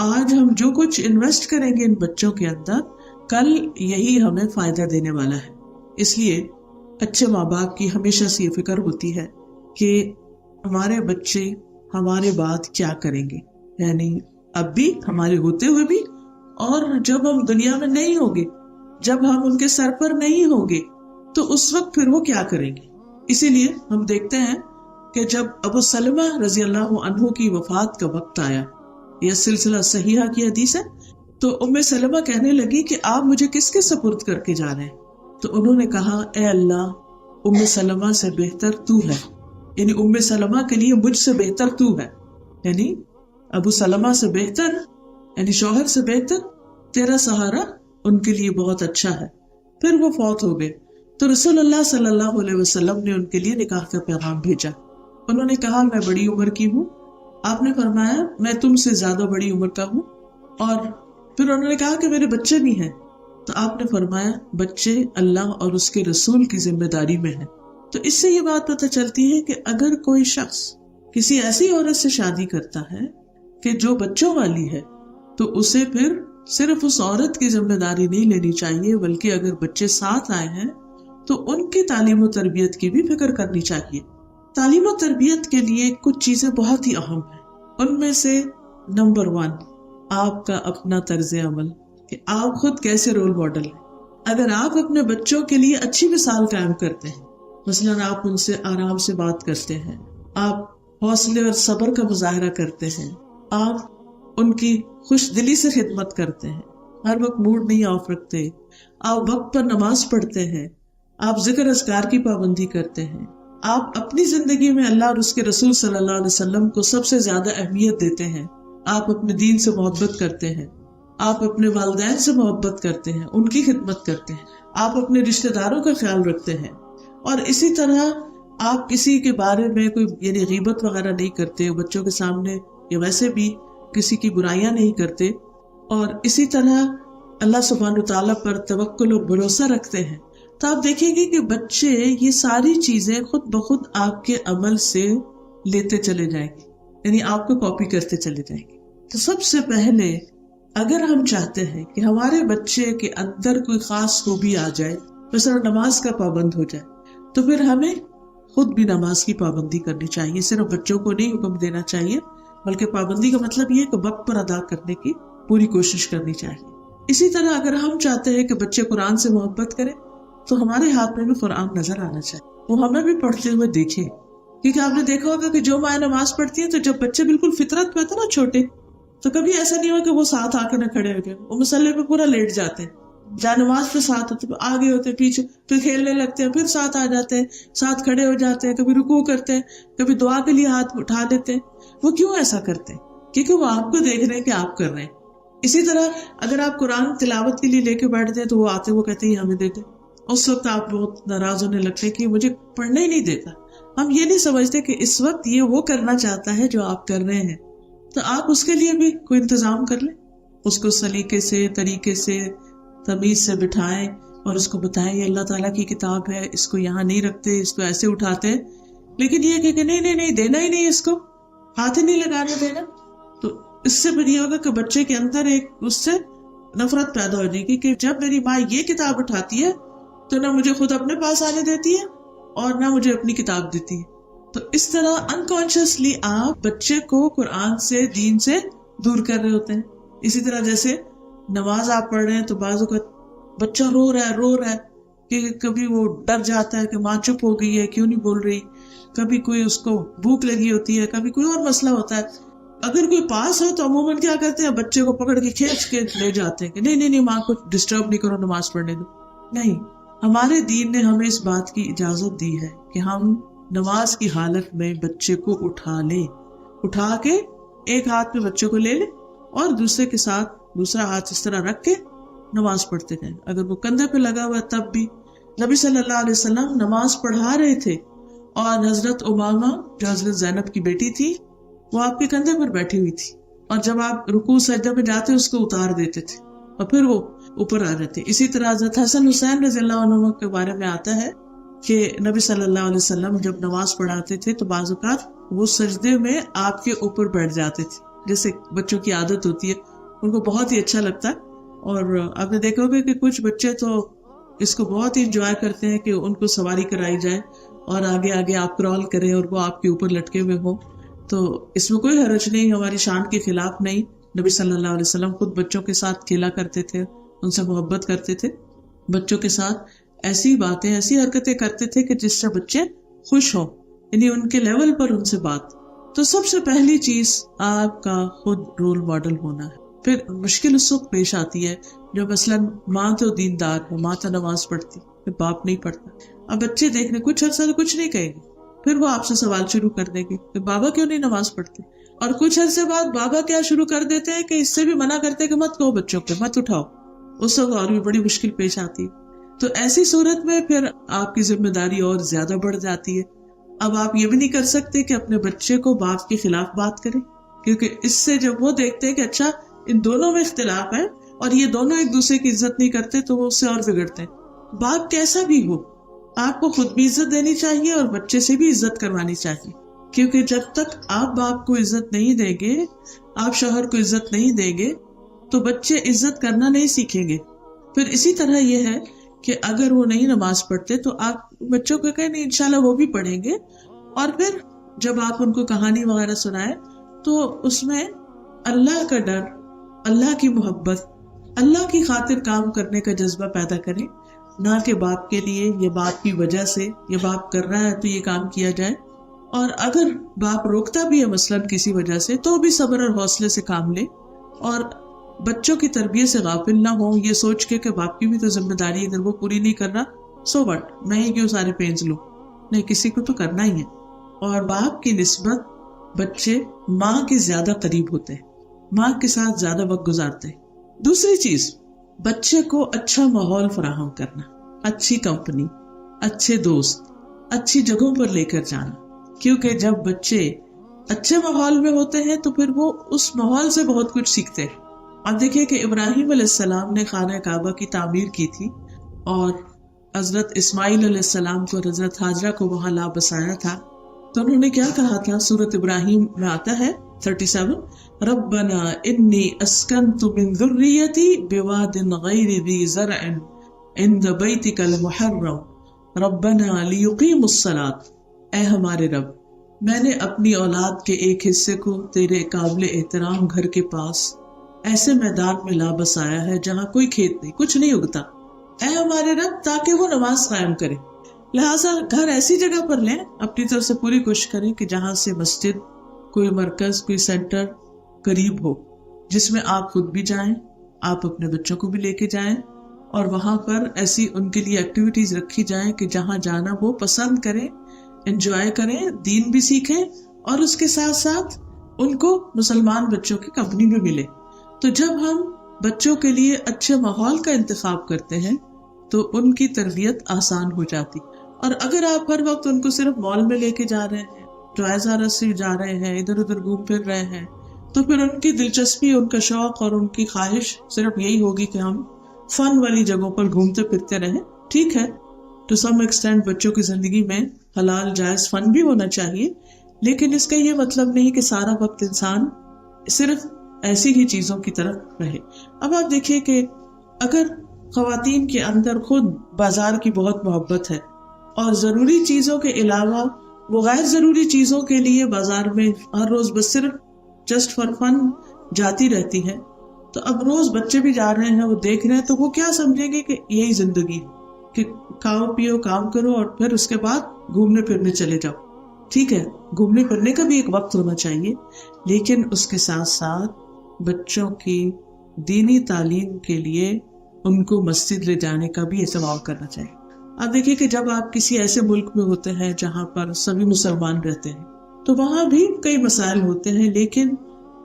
آج ہم جو کچھ انویسٹ کریں گے ان بچوں کے اندر، کل یہی ہمیں فائدہ دینے والا ہے. اس لیے اچھے ماں باپ کی ہمیشہ سے یہ فکر ہوتی ہے کہ ہمارے بچے ہمارے بعد کیا کریں گے، یعنی اب بھی ہمارے ہوتے ہوئے بھی، اور جب ہم دنیا میں نہیں ہوں گے، جب ہم ان کے سر پر نہیں ہوں گے تو اس وقت پھر وہ کیا کریں گے. اسی لیے ہم دیکھتے ہیں کہ جب ابو سلمہ رضی اللہ عنہ کی وفات کا وقت آیا، یہ سلسلہ صحیحہ کی حدیث ہے، تو ام سلمہ کہنے لگی کہ آپ مجھے کس کے سپرد کر کے جا رہے ہیں؟ تو انہوں نے کہا اے اللہ، ام سلمہ سے بہتر تو ہے، یعنی ام سلمہ کے لیے مجھ سے بہتر تو ہے، یعنی ابو سلمہ سے بہتر، یعنی شوہر سے بہتر تیرا سہارا ان کے لیے بہت اچھا ہے. پھر وہ فوت ہو گئے تو رسول اللہ صلی اللہ علیہ وسلم نے ان کے لیے نکاح کا پیغام بھیجا. انہوں نے کہا میں بڑی عمر کی ہوں. آپ نے فرمایا میں تم سے زیادہ بڑی عمر کا ہوں. اور پھر انہوں نے کہا کہ میرے بچے بھی ہیں. تو آپ نے فرمایا بچے اللہ اور اس کے رسول کی ذمہ داری میں ہیں. تو اس سے یہ بات پتہ چلتی ہے کہ اگر کوئی شخص کسی ایسی عورت سے شادی کرتا ہے کہ جو بچوں والی ہے، تو اسے پھر صرف اس عورت کی ذمہ داری نہیں لینی چاہیے، بلکہ اگر بچے ساتھ آئے ہیں تو ان کی تعلیم و تربیت کی بھی فکر کرنی چاہیے. تعلیم و تربیت کے لیے کچھ چیزیں بہت ہی اہم ہیں. ان میں سے نمبر 1 آپ کا اپنا طرز عمل، کہ آپ خود کیسے رول ماڈل ہیں. اگر آپ اپنے بچوں کے لیے اچھی مثال قائم کرتے ہیں، مثلاً آپ ان سے آرام سے بات کرتے ہیں، آپ حوصلے اور صبر کا مظاہرہ کرتے ہیں، آپ ان کی خوش دلی سے خدمت کرتے ہیں، ہر وقت موڈ نہیں آف رکھتے، آپ وقت پر نماز پڑھتے ہیں، آپ ذکر اذکار کی پابندی کرتے ہیں، آپ اپنی زندگی میں اللہ اور اس کے رسول صلی اللہ علیہ وسلم کو سب سے زیادہ اہمیت دیتے ہیں، آپ اپنے دین سے محبت کرتے ہیں، آپ اپنے والدین سے محبت کرتے ہیں، ان کی خدمت کرتے ہیں، آپ اپنے رشتہ داروں کا خیال رکھتے ہیں، اور اسی طرح آپ کسی کے بارے میں کوئی یعنی غیبت وغیرہ نہیں کرتے، بچوں کے سامنے یا ویسے بھی کسی کی برائیاں نہیں کرتے، اور اسی طرح اللہ سبحانہ وتعالیٰ پر توکل اور بھروسہ رکھتے ہیں. تو آپ دیکھیں گے کہ بچے یہ ساری چیزیں خود بخود آپ کے عمل سے لیتے چلے جائیں گے، یعنی آپ کو کاپی کرتے چلے جائیں گے. تو سب سے پہلے اگر ہم چاہتے ہیں کہ ہمارے بچے کے اندر کوئی خاص خوبی آ جائے، مثلا نماز کا پابند ہو جائے، تو پھر ہمیں خود بھی نماز کی پابندی کرنی چاہیے. صرف بچوں کو نہیں حکم دینا چاہیے، بلکہ پابندی کا مطلب یہ کہ وقت پر ادا کرنے کی پوری کوشش کرنی چاہیے. اسی طرح اگر ہم چاہتے ہیں کہ بچے قرآن سے محبت کریں، تو ہمارے ہاتھ میں بھی قرآن نظر آنا چاہیے، وہ ہمیں بھی پڑھتے ہوئے دیکھیں. کیونکہ آپ نے دیکھا ہوگا کہ جو مائیں نماز پڑھتی ہیں، تو جب بچے بالکل فطرت پہ تھے نا چھوٹے، تو کبھی ایسا نہیں ہوا کہ وہ ساتھ آ کے نہ کھڑے ہو گئے، وہ مصلی پہ پورا لیٹ جاتے ہیں، جا نماز پہ ساتھ ہوتے، آگے ہوتے پیچھے، پھر کھیلنے لگتے ہیں، پھر ساتھ آ جاتے ہیں، ساتھ کھڑے ہو جاتے ہیں، کبھی رکوع کرتے ہیں، کبھی دعا کے لیے ہاتھ اٹھا لیتے ہیں. وہ کیوں ایسا کرتے ہیں؟ کیونکہ وہ آپ کو دیکھ رہے ہیں کہ آپ کر رہے ہیں. اسی طرح اگر آپ قرآن تلاوت کے لیے لے کے بیٹھتے ہیں، تو وہ آتے وہ کہتے ہیں ہمیں دے دیں. اس وقت آپ بہت ناراض ہونے لگتے ہیں کہ مجھے پڑھنا ہی نہیں دیتا. ہم یہ نہیں سمجھتے کہ اس وقت یہ وہ کرنا چاہتا ہے جو آپ کر رہے ہیں. تو آپ اس کے لیے بھی کوئی انتظام کر لیں، اس کو سلیقے سے، طریقے سے، تمیز سے بٹھائیں اور اس کو بتائیں یہ اللہ تعالیٰ کی کتاب ہے، اس کو یہاں نہیں رکھتے، اس کو ایسے اٹھاتے ہیں. لیکن یہ کہ نہیں دینا ہی نہیں، اس کو ہاتھ ہی نہیں لگانے دینا. تو اس سے پھر یہ ہوگا کہ بچے کے اندر ایک اس سے نفرت پیدا ہو جائے گی کہ جب میری ماں یہ کتاب اٹھاتی ہے تو نہ مجھے خود اپنے پاس آنے دیتی ہے اور نہ مجھے اپنی کتاب دیتی ہے. تو اس طرح انکانشیسلی آپ بچے کو قرآن سے، دین سے دور کر رہے ہوتے ہیں. اسی طرح جیسے نماز آپ پڑھ رہے ہیں تو بعض اوقات بچہ رو رہا ہے کہ کبھی وہ ڈر جاتا ہے کہ ماں چپ ہو گئی ہے، کیوں نہیں بول رہی، کبھی کوئی اس کو بھوک لگی ہوتی ہے، کبھی کوئی اور مسئلہ ہوتا ہے. اگر کوئی پاس ہو تو عموماً کیا کرتے ہیں، بچے کو پکڑ کے کھینچ کے لے جاتے ہیں کہ نہیں ماں کو ڈسٹرب نہیں کرو، نماز پڑھنے دو. نہیں، ہمارے دین نے ہمیں اس بات کی اجازت دی ہے کہ ہم نماز کی حالت میں بچے کو اٹھا کے ایک ہاتھ میں بچے کو لے لیں اور دوسرے کے ساتھ دوسرا ہاتھ اس طرح رکھ کے نماز پڑھتے جائیں. اگر وہ کندھے پہ لگا ہوا ہے تب بھی نبی صلی اللہ علیہ وسلم نماز پڑھا رہے تھے اور حضرت امامہ جو حضرت زینب کی بیٹی تھی وہ آپ کے کندھے پر بیٹھی ہوئی تھی، اور جب آپ رکوع سجدہ میں جاتے اس کو اتار دیتے تھے اور پھر وہ اوپر آ جاتے. اسی طرح حضرت حسن حسین رضی اللہ عنہ کے بارے میں آتا ہے کہ نبی صلی اللہ علیہ وسلم جب نماز پڑھاتے تھے تو بعض اوقات وہ سجدے میں آپ کے اوپر بیٹھ جاتے تھے جیسے بچوں کی عادت ہوتی ہے، ان کو بہت ہی اچھا لگتا ہے. اور آپ نے دیکھا ہوگا کہ کچھ بچے تو اس کو بہت ہی انجوائے کرتے ہیں کہ ان کو سواری کرائی جائے اور آگے آگے آپ کرال کریں اور وہ آپ کے اوپر لٹکے ہوئے ہوں. تو اس میں کوئی حرج نہیں، ہماری شان کے خلاف نہیں. نبی صلی اللہ علیہ وسلم خود بچوں کے ساتھ کھیلا کرتے تھے، ان سے محبت کرتے تھے، بچوں کے ساتھ ایسی باتیں ایسی حرکتیں کرتے تھے کہ جس سے بچے خوش ہوں، یعنی ان کے لیول پر ان سے بات. تو سب سے پہلی چیز آپ کا خود رول ماڈل ہونا ہے. پھر مشکل اس وقت پیش آتی ہے جو مثلاً ماں تو دیندار ہے، ماں تو نماز پڑھتی، پھر باپ نہیں پڑھتا. اب بچے دیکھنے کچھ عرصہ تو کچھ نہیں کہیں گے، پھر وہ آپ سے سوال شروع کر دیں گے کہ بابا کیوں نہیں نماز پڑھتے، اور کچھ عرصے بعد بابا کیا شروع کر دیتے ہیں کہ اس سے بھی منع کرتے ہیں کہ مت کہو بچوں کے، مت اٹھاؤ. اس وقت اور بھی بڑی مشکل پیش آتی ہے. تو ایسی صورت میں پھر آپ کی ذمہ داری اور زیادہ بڑھ جاتی ہے. اب آپ یہ بھی نہیں کر سکتے کہ اپنے بچے کو باپ کے خلاف بات کریں، کیونکہ اس سے جب وہ دیکھتے ہیں کہ اچھا ان دونوں میں اختلاف ہے اور یہ دونوں ایک دوسرے کی عزت نہیں کرتے تو وہ اس سے اور بگڑتے ہیں. باپ کیسا بھی ہو، آپ کو خود بھی عزت دینی چاہیے اور بچے سے بھی عزت کروانی چاہیے، کیونکہ جب تک آپ باپ کو عزت نہیں دیں گے، آپ شوہر کو عزت نہیں دیں گے، تو بچے عزت کرنا نہیں سیکھیں گے. پھر اسی طرح یہ ہے کہ اگر وہ نہیں نماز پڑھتے تو آپ بچوں کو کہیں نہیں انشاءاللہ وہ بھی پڑھیں گے. اور پھر جب آپ ان کو کہانی وغیرہ سنائیں تو اس میں اللہ کا ڈر، اللہ کی محبت، اللہ کی خاطر کام کرنے کا جذبہ پیدا کریں، نہ کہ باپ کے لیے یا باپ کی وجہ سے یہ باپ کر رہا ہے تو یہ کام کیا جائے. اور اگر باپ روکتا بھی ہے مثلاً کسی وجہ سے تو بھی صبر اور حوصلے سے کام لے، اور بچوں کی تربیت سے غافل نہ ہو یہ سوچ کے کہ باپ کی بھی تو ذمہ داری اگر وہ پوری نہیں کر رہا سو وٹ، میں ہی کیوں سارے پینز لوں. نہیں، کسی کو تو کرنا ہی ہے. اور باپ کی نسبت بچے ماں کے زیادہ قریب ہوتے ہیں، ماں کے ساتھ زیادہ وقت گزارتے ہیں. دوسری چیز، بچے کو اچھا ماحول فراہم کرنا، اچھی کمپنی، اچھے دوست، اچھی جگہوں پر لے کر جانا. کیونکہ جب بچے اچھے ماحول میں ہوتے ہیں تو پھر وہ اس ماحول سے بہت کچھ سیکھتے ہیں. اب دیکھیے کہ ابراہیم علیہ السلام نے خانہ کعبہ کی تعمیر کی تھی اور حضرت اسماعیل علیہ السلام کو، حضرت ہاجرہ کو وہاں لا بسایا تھا. تو انہوں نے کیا کہا تھا؟ سورۃ ابراہیم میں آتا ہے 37، ربنا انی اسکنت من ذریتی بواد غیر ذی زرع عند بیتک المحرم ربنا لیقیموا الصلاۃ. اے ہمارے رب، میں نے اپنی اولاد کے ایک حصے کو تیرے قابل احترام گھر کے پاس ایسے میدان میں لا بسایا ہے جہاں کوئی کھیت نہیں، کچھ نہیں اگتا، اے ہمارے رب، تاکہ وہ نماز قائم کرے. لہٰذا گھر ایسی جگہ پر لیں، اپنی طرف سے پوری کوشش کریں کہ جہاں سے مسجد، کوئی مرکز، کوئی سینٹر قریب ہو، جس میں آپ خود بھی جائیں، آپ اپنے بچوں کو بھی لے کے جائیں، اور وہاں پر ایسی ان کے لیے ایکٹیویٹیز رکھی جائیں کہ جہاں جانا وہ پسند کریں، انجوائے کریں، دین بھی سیکھیں، اور اس کے ساتھ ساتھ ان کو مسلمان بچوں کی کمپنی بھی ملے. تو جب ہم بچوں کے لیے اچھے ماحول کا انتخاب کرتے ہیں تو ان کی تربیت آسان ہو جاتی. اور اگر آپ ہر وقت ان کو صرف مال میں لے کے جا رہے ہیں، ٹوائز آر اس سے جا رہے ہیں، ادھر ادھر گھوم پھر رہے ہیں، تو پھر ان کی دلچسپی، ان کا شوق اور ان کی خواہش صرف یہی ہوگی کہ ہم فن والی جگہوں پر گھومتے پھرتے رہیں. ٹھیک ہے، ٹو سم ایکسٹینٹ بچوں کی زندگی میں حلال جائز فن بھی ہونا چاہیے، لیکن اس کا یہ مطلب نہیں کہ سارا وقت انسان صرف ایسی ہی چیزوں کی طرف رہے. اب آپ دیکھیے کہ اگر خواتین کے اندر خود بازار کی بہت محبت ہے اور ضروری چیزوں کے علاوہ وہ غیر ضروری چیزوں کے لیے بازار میں ہر روز بس صرف جسٹ فار فن جاتی رہتی ہے، تو اب روز بچے بھی جا رہے ہیں، وہ دیکھ رہے ہیں، تو وہ کیا سمجھیں گے کہ یہی زندگی کہ کھاؤ پیو کام کرو اور پھر اس کے بعد گھومنے پھرنے چلے جاؤ. ٹھیک ہے، گھومنے پھرنے کا بھی ایک وقت ہونا چاہیے، لیکن اس کے ساتھ ساتھ بچوں کی دینی تعلیم کے لیے ان کو مسجد لے جانے کا بھی اہتمام کرنا چاہیے. آپ دیکھیے کہ جب آپ کسی ایسے ملک میں ہوتے ہیں جہاں پر سبھی مسلمان رہتے ہیں تو وہاں بھی کئی مسائل ہوتے ہیں، لیکن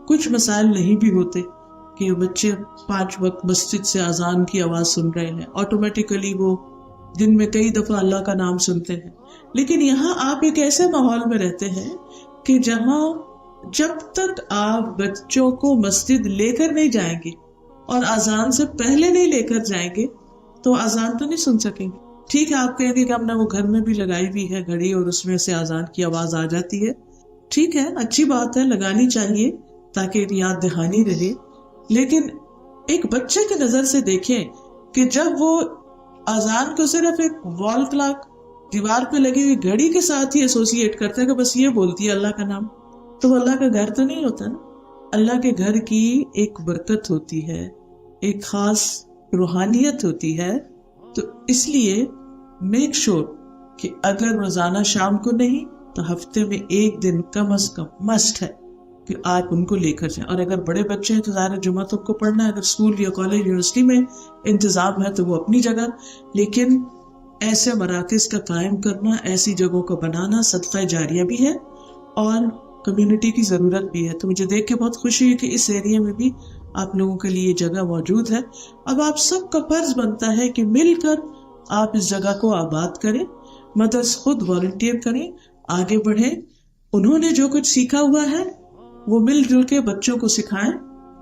کچھ مسائل نہیں بھی ہوتے کہ بچے 5 وقت مسجد سے اذان کی آواز سن رہے ہیں، آٹومیٹیکلی وہ دن میں کئی دفعہ اللہ کا نام سنتے ہیں. لیکن یہاں آپ ایک ایسے ماحول میں رہتے ہیں کہ جہاں جب تک آپ بچوں کو مسجد لے کر نہیں جائیں گے اور اذان سے پہلے نہیں لے کر جائیں گے تو اذان تو نہیں سن سکیں گے. ٹھیک ہے، آپ کہیں گے کہ ہم نے وہ گھر میں بھی لگائی ہوئی ہے گھڑی اور اس میں سے اذان کی آواز آ جاتی ہے. ٹھیک ہے، اچھی بات ہے، لگانی چاہیے تاکہ یاد دہانی رہے. لیکن ایک بچے کی نظر سے دیکھیں کہ جب وہ اذان کو صرف ایک وال کلاک دیوار پہ لگی ہوئی گھڑی کے ساتھ ہی ایسوسیٹ کرتا ہے کہ بس یہ بولتی ہے اللہ کا نام، تو وہ اللہ کا گھر تو نہیں ہوتا نا. اللہ کے گھر کی ایک برکت ہوتی ہے، ایک خاص روحانیت ہوتی ہے. تو اس لیے میک شور کہ اگر روزانہ شام کو نہیں تو ہفتے میں ایک دن کم از کم مسٹ ہے کہ آپ ان کو لے کر جائیں. اور اگر بڑے بچے ہیں تو ظاہر جمعہ تک کو پڑھنا ہے، اگر اسکول یا کالج یونیورسٹی میں انتظام ہے تو وہ اپنی جگہ. لیکن ایسے مراکز کا قائم کرنا، ایسی جگہوں کو بنانا صدقہ جاریہ بھی ہے اور کمیونٹی کی ضرورت بھی ہے. تو مجھے دیکھ کے بہت خوشی ہوئی کہ اس ایریا میں بھی آپ لوگوں کے لیے جگہ موجود ہے. اب آپ سب کا فرض بنتا ہے کہ مل کر آپ اس جگہ کو آباد کریں. مدرس خود والنٹیئر کریں، آگے بڑھیں، انہوں نے جو کچھ سیکھا ہوا ہے وہ مل جل کے بچوں کو سکھائیں.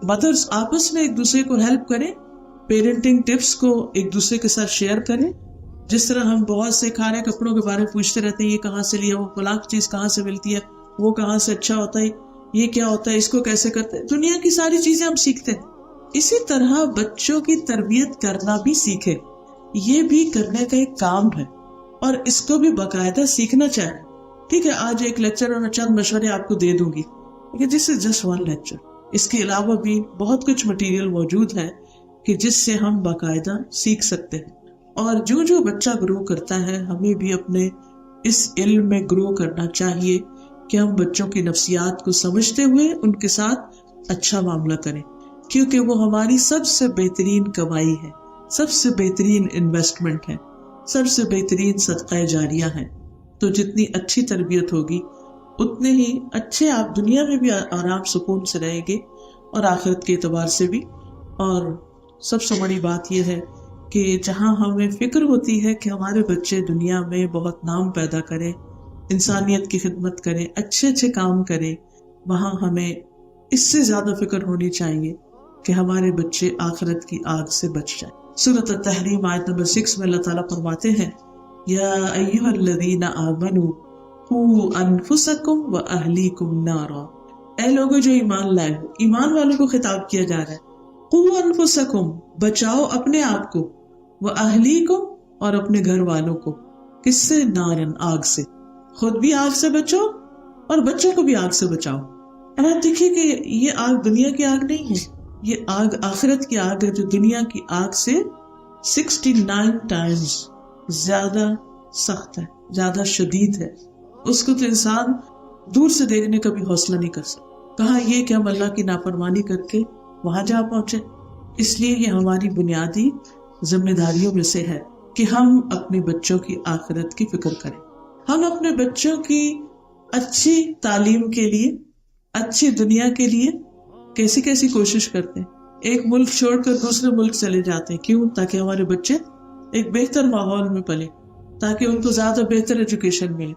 مدرس آپس میں ایک دوسرے کو ہیلپ کریں، پیرنٹنگ ٹپس کو ایک دوسرے کے ساتھ شیئر کریں. جس طرح ہم بہت سے کھانے کپڑوں کے بارے میں پوچھتے رہتے ہیں، یہ کہاں سے لیا، وہ فلاں چیز کہاں سے ملتی ہے، وہ کہاں سے اچھا ہوتا ہے، یہ کیا ہوتا ہے، اس کو کیسے کرتے ہیں، دنیا کی ساری چیزیں ہم سیکھتے ہیں. اسی طرح بچوں کی تربیت کرنا بھی سیکھے، یہ بھی کرنے کا ایک کام ہے اور اس کو بھی باقاعدہ سیکھنا چاہیے. ٹھیک ہے، آج ایک لیکچر اور چند مشورے آپ کو دے دوں گی، دس از جسٹ ون لیکچر. اس کے علاوہ بھی بہت کچھ مٹیریل موجود ہے کہ جس سے ہم باقاعدہ سیکھ سکتے ہیں. اور جو جو بچہ گرو کرتا ہے ہمیں بھی اپنے اس علم میں گرو کرنا چاہیے کہ ہم بچوں کی نفسیات کو سمجھتے ہوئے ان کے ساتھ اچھا معاملہ کریں، کیونکہ وہ ہماری سب سے بہترین کمائی ہے، سب سے بہترین انویسٹمنٹ ہے، سب سے بہترین صدقہ جاریہ ہے. تو جتنی اچھی تربیت ہوگی اتنے ہی اچھے آپ دنیا میں بھی آرام سکون سے رہیں گے اور آخرت کے اعتبار سے بھی. اور سب سے بڑی بات یہ ہے کہ جہاں ہمیں فکر ہوتی ہے کہ ہمارے بچے دنیا میں بہت نام پیدا کریں، انسانیت کی خدمت کریں، اچھے اچھے کام کریں، وہاں ہمیں اس سے زیادہ فکر ہونی چاہیے کہ ہمارے بچے آخرت کی آگ سے بچ جائیں. سورۃ التحریم آیت نمبر 6 میں اللہ تعالیٰ فرماتے ہیں، یا ایھا الذین آمنوا قوا انفسکم واہلیکم نارا. اے لوگوں جو ایمان لائے ہو، ایمان والوں کو خطاب کیا جا رہا ہے. قوا انفسکم، بچاؤ اپنے آپ کو، واہلیکم، اور اپنے گھر والوں کو. کس سے؟ نارن، آگ سے. خود بھی آگ سے بچو اور بچوں کو بھی آگ سے بچاؤ. اور آپ دیکھیے کہ یہ آگ دنیا کی آگ نہیں ہے، یہ آگ آخرت کی آگ ہے جو دنیا کی آگ سے 69 ٹائمز زیادہ سخت ہے، زیادہ شدید ہے. اس کو تو انسان دور سے دیکھنے کا بھی حوصلہ نہیں کر سکتا. کہا یہ کہ ہم اللہ کی نافرمانی کر کے وہاں جا پہنچے. اس لیے یہ ہماری بنیادی ذمہ داریوں میں سے ہے کہ ہم اپنے بچوں کی آخرت کی فکر کریں. ہم اپنے بچوں کی اچھی تعلیم کے لیے، اچھی دنیا کے لیے کیسی کیسی کوشش کرتے ہیں. ایک ملک چھوڑ کر دوسرے ملک چلے جاتے ہیں. کیوں؟ تاکہ ہمارے بچے ایک بہتر ماحول میں پلے، تاکہ ان کو زیادہ بہتر ایجوکیشن ملے،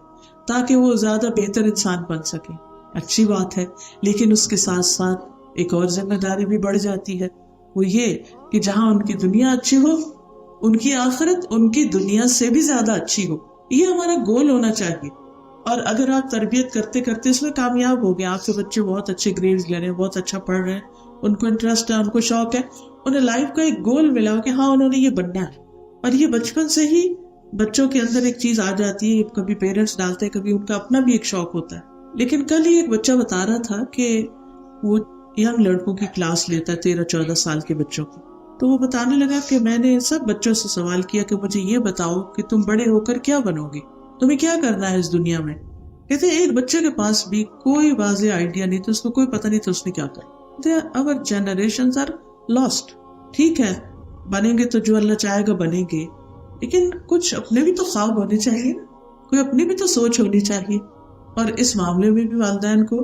تاکہ وہ زیادہ بہتر انسان بن سکیں. اچھی بات ہے، لیکن اس کے ساتھ ساتھ ایک اور ذمہ داری بھی بڑھ جاتی ہے، وہ یہ کہ جہاں ان کی دنیا اچھی ہو، ان کی آخرت ان کی دنیا سے بھی زیادہ اچھی ہو. یہ ہمارا گول ہونا چاہیے. اور اگر آپ تربیت کرتے کرتے اس میں کامیاب ہو گئے، آپ کے بچے بہت اچھے گریڈز لے رہے ہیں، بہت اچھا پڑھ رہے ہیں، ان کو انٹرسٹ ہے، ان کو شوق ہے، انہیں لائف کا ایک گول ملا کہ ہاں انہوں نے یہ بننا ہے. اور یہ بچپن سے ہی بچوں کے اندر ایک چیز آ جاتی ہے. کبھی پیرنٹس ڈالتے ہیں، کبھی ان کا اپنا بھی ایک شوق ہوتا ہے. لیکن کل ہی ایک بچہ بتا رہا تھا کہ وہ ینگ لڑکوں کی کلاس لیتا ہے، 13-14 سال کے بچوں کی. تو وہ بتانے لگا کہ میں نے سب بچوں سے سوال کیا کہ مجھے یہ بتاؤ کہ تم بڑے ہو کر کیا بنو گے، تمہیں کیا کرنا ہے اس دنیا میں. کہتے ہیں ایک بچے کے پاس بھی کوئی واضح آئیڈیا نہیں تھا، اس کو کوئی پتہ نہیں تھا اس نے کیا کرنا. our generations are lost. ٹھیک ہے، بنیں گے تو جو اللہ چاہے گا بنیں گے، لیکن کچھ اپنے بھی تو خواب ہونے چاہیے، کوئی اپنی بھی تو سوچ ہونی چاہیے. اور اس معاملے میں بھی والدین کو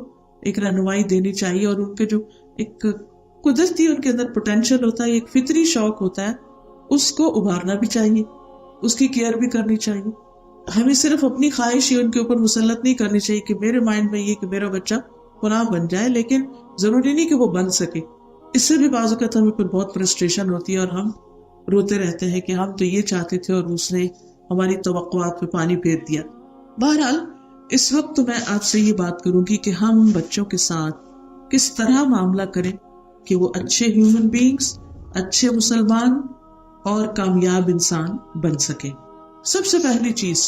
ایک رہنمائی دینی چاہیے، اور ان کے جو ایک قدرتی ان کے اندر پوٹینشیل ہوتا ہے، ایک فطری شوق ہوتا ہے، اس کو ابھارنا بھی چاہیے، اس کی کیئر بھی کرنی چاہیے. ہمیں صرف اپنی خواہش ہی ان کے اوپر مسلط نہیں کرنی چاہیے کہ میرے مائنڈ میں یہ کہ میرا بچہ فلاں بن جائے، لیکن ضروری نہیں کہ وہ بن سکے. اس سے بھی بعض اوقات ہمیں پھر بہت فرسٹریشن ہوتی ہے اور ہم روتے رہتے ہیں کہ ہم تو یہ چاہتے تھے اور اس نے ہماری توقعات پہ پانی پھیر دیا. بہرحال اس وقت تو میں آپ سے یہ بات کروں گی کہ ہم بچوں کے ساتھ کس طرح معاملہ کریں کہ وہ اچھے ہیومن بینگز، اچھے مسلمان اور کامیاب انسان بن سکیں۔ سب سے پہلی چیز،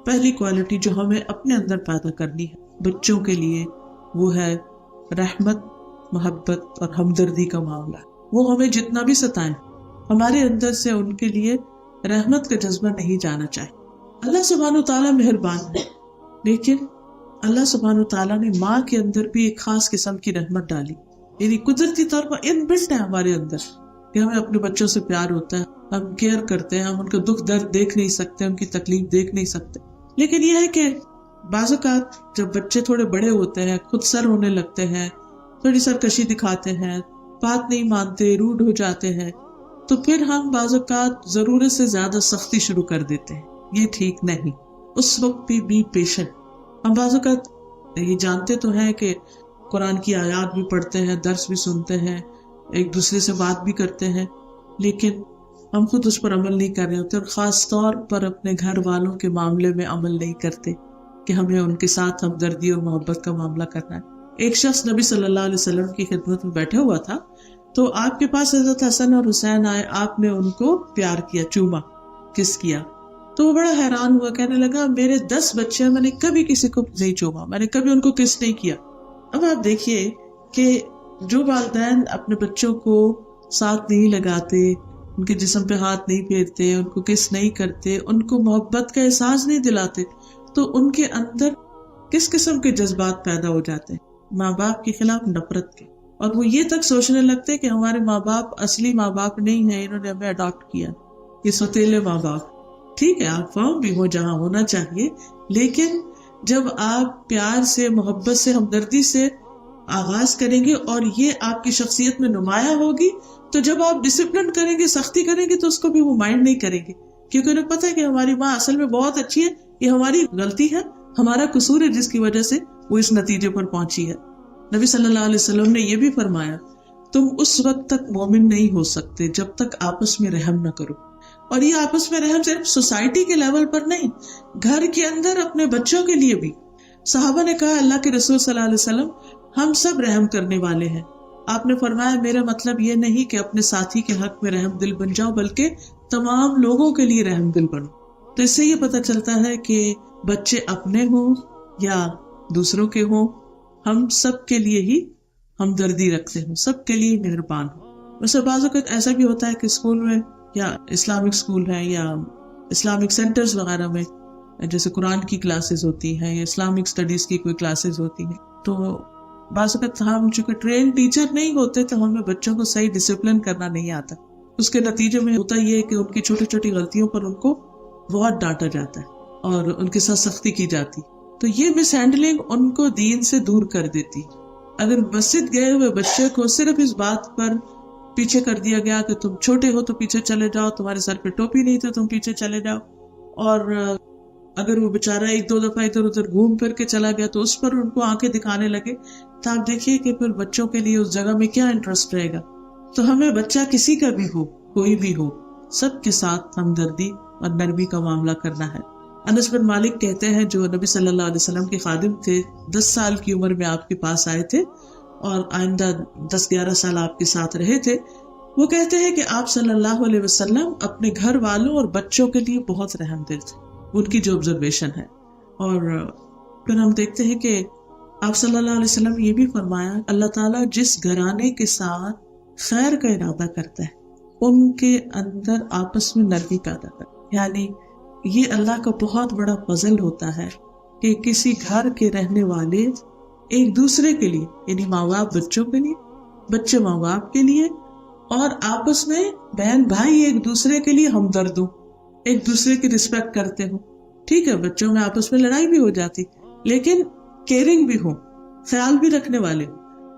پہلی کوالٹی جو ہمیں اپنے اندر پیدا کرنی ہے بچوں کے لیے، وہ ہے رحمت، محبت اور ہمدردی کا معاملہ۔ وہ ہمیں جتنا بھی ستائیں، ہمارے اندر سے ان کے لیے رحمت کا جذبہ نہیں جانا چاہیے۔ اللہ سبحانہ تعالیٰ مہربان ہے، لیکن اللہ سبحانہ تعالیٰ نے ماں کے اندر بھی ایک خاص قسم کی رحمت ڈالی، یعنی قدرتی طور پر ان بلٹ ہے ہمارے اندر کہ ہمیں اپنے بچوں سے پیار ہوتا ہے، ہم کیئر کرتے ہیں، ہم ان کا دکھ درد دیکھ نہیں سکتے، ان کی تکلیف دیکھ نہیں سکتے۔ لیکن یہ ہے کہ بعض اوقات جب بچے تھوڑے بڑے ہوتے ہیں، خود سر ہونے لگتے ہیں، تھوڑی سرکشی دکھاتے ہیں، بات نہیں مانتے، روڈ ہو جاتے ہیں، تو پھر ہم بعض اوقات ضرورت سے زیادہ سختی شروع کر دیتے ہیں۔ یہ ٹھیک نہیں۔ اس وقت بھی پیشنٹ۔ ہم بعض اوقات یہ جانتے تو ہیں کہ قرآن کی آیات بھی پڑھتے ہیں، درس بھی سنتے ہیں، ایک دوسرے سے بات بھی کرتے ہیں، لیکن ہم خود اس پر عمل نہیں کر رہے ہوتے، اور خاص طور پر اپنے گھر والوں کے معاملے میں عمل نہیں کرتے کہ ہمیں ان کے ساتھ ہمدردی اور محبت کا معاملہ کرنا ہے۔ ایک شخص نبی صلی اللہ علیہ وسلم کی خدمت میں بیٹھا ہوا تھا، تو آپ کے پاس حضرت حسن اور حسین آئے، آپ نے ان کو پیار کیا، چوما، کس کیا، تو وہ بڑا حیران ہوا، کہنے لگا میرے 10 بچے ہیں، میں نے کبھی کسی کو نہیں چوما، میں نے کبھی ان کو کس نہیں کیا۔ اب آپ دیکھیے کہ جو والدین اپنے بچوں کو ساتھ نہیں لگاتے، ان کے جسم پہ ہاتھ نہیں پھیرتے، ان کو کس نہیں کرتے، ان کو محبت کا احساس نہیں دلاتے، تو ان کے اندر کس قسم کے جذبات پیدا ہو جاتے ہیں؟ ماں باپ کے خلاف نفرت کے، اور وہ یہ تک سوچنے لگتے کہ ہمارے ماں باپ اصلی ماں باپ نہیں ہیں، انہوں نے ہمیں اڈاپٹ کیا، یہ سوتیلے ماں باپ۔ ٹھیک ہے، آپ فارم بھی ہو جہاں ہونا چاہیے، لیکن جب آپ پیار سے، محبت سے، ہمدردی سے آغاز کریں گے اور یہ آپ کی شخصیت میں نمایاں ہوگی، تو جب آپ ڈسپلن کریں گے، سختی کریں گے، تو اس کو بھی وہ مائنڈ نہیں کریں گے، کیونکہ انہیں پتہ ہے کہ ہماری ماں اصل میں بہت اچھی ہے، یہ ہماری غلطی ہے، ہمارا قصور ہے جس کی وجہ سے وہ اس نتیجے پر پہنچی ہے۔ نبی صلی اللہ علیہ وسلم نے یہ بھی فرمایا، تم اس وقت تک مومن نہیں ہو سکتے جب تک آپس میں رحم نہ کرو۔ اور یہ آپس میں رحم صرف سوسائٹی کے لیول پر نہیں، گھر کے اندر اپنے بچوں کے لیے بھی۔ صحابہ نے کہا اللہ کے رسول صلی اللہ علیہ وسلم ہم سب رحم کرنے والے ہیں۔ آپ نے فرمایا میرا مطلب یہ نہیں کہ اپنے ساتھی کے حق میں رحم دل بن جاؤ، بلکہ تمام لوگوں کے لیے رحم دل بنو۔ تو اس سے یہ پتہ چلتا ہے کہ بچے اپنے ہوں یا دوسروں کے ہوں، ہم سب کے لیے ہی ہمدردی رکھتے ہوں، سب کے لیے مہربان ہوں۔ ویسے بعض اوقات ایسا بھی ہوتا ہے کہ اسکول میں یا اسلامک اسکول ہے یا اسلامک سینٹرز وغیرہ میں جیسے قرآن کی کلاسز ہوتی ہیں یا اسلامک اسٹڈیز کی کوئی کلاسز ہوتی ہیں، تو بعض اوقات ہم چونکہ ٹرین ٹیچر نہیں ہوتے تو ہمیں بچوں کو صحیح ڈسپلن کرنا نہیں آتا۔ اس کے نتیجے میں ہوتا یہ ہے کہ ان کی چھوٹی چھوٹی غلطیوں پر ان کو بہت ڈانٹا جاتا ہے اور ان کے ساتھ سختی کی جاتی، تو یہ مس ہینڈلنگ ان کو دین سے دور کر دیتی۔ اگر مسجد گئے ہوئے بچے کو صرف اس بات پر پیچھے کر دیا گیا کہ تم چھوٹے ہو تو پیچھے چلے جاؤ، تمہارے سر پہ ٹوپی نہیں تو تم پیچھے چلے جاؤ، اور اگر وہ بیچارہ 1-2 دفعہ ادھر ادھر گھوم پھر کے چلا گیا تو اس پر ان کو آنکھیں دکھانے لگے، تو آپ دیکھیے کہ پھر بچوں کے لیے اس جگہ میں کیا انٹرسٹ رہے گا۔ تو ہمیں بچہ کسی کا بھی ہو، کوئی بھی ہو، سب کے ساتھ ہمدردی اور نرمی کا معاملہ کرنا ہے۔ انس بن مالک کہتے ہیں، جو نبی صلی اللہ علیہ وسلم کے خادم تھے، 10 سال کی عمر میں آپ کے پاس آئے تھے اور آئندہ 10-11 سال آپ کے ساتھ رہے تھے، وہ کہتے ہیں کہ آپ صلی اللہ علیہ وسلم اپنے گھر والوں اور بچوں کے لیے بہت رحم دل تھے، ان کی جو آبزرویشن ہے۔ اور پھر ہم دیکھتے ہیں کہ آپ صلی اللہ علیہ وسلم یہ بھی فرمایا، اللہ تعالیٰ جس گھرانے کے ساتھ خیر کا ارادہ کرتا ہے ان کے اندر آپس میں نرمی پیدا کرتا ہے۔ یعنی یہ اللہ کا بہت بڑا فضل ہوتا ہے کہ کسی گھر کے رہنے والے ایک دوسرے کے لیے، یعنی ماں باپ بچوں کے لیے، بچے ماں باپ کے لیے، اور آپس میں بہن بھائی ایک دوسرے کے لیے ہمدرد ہوں، ایک دوسرے کی رسپیکٹ کرتے ہوں۔ ٹھیک ہے، بچوں میں آپس میں لڑائی بھی ہو جاتی، لیکن کیئرنگ بھی ہو، خیال بھی رکھنے والے۔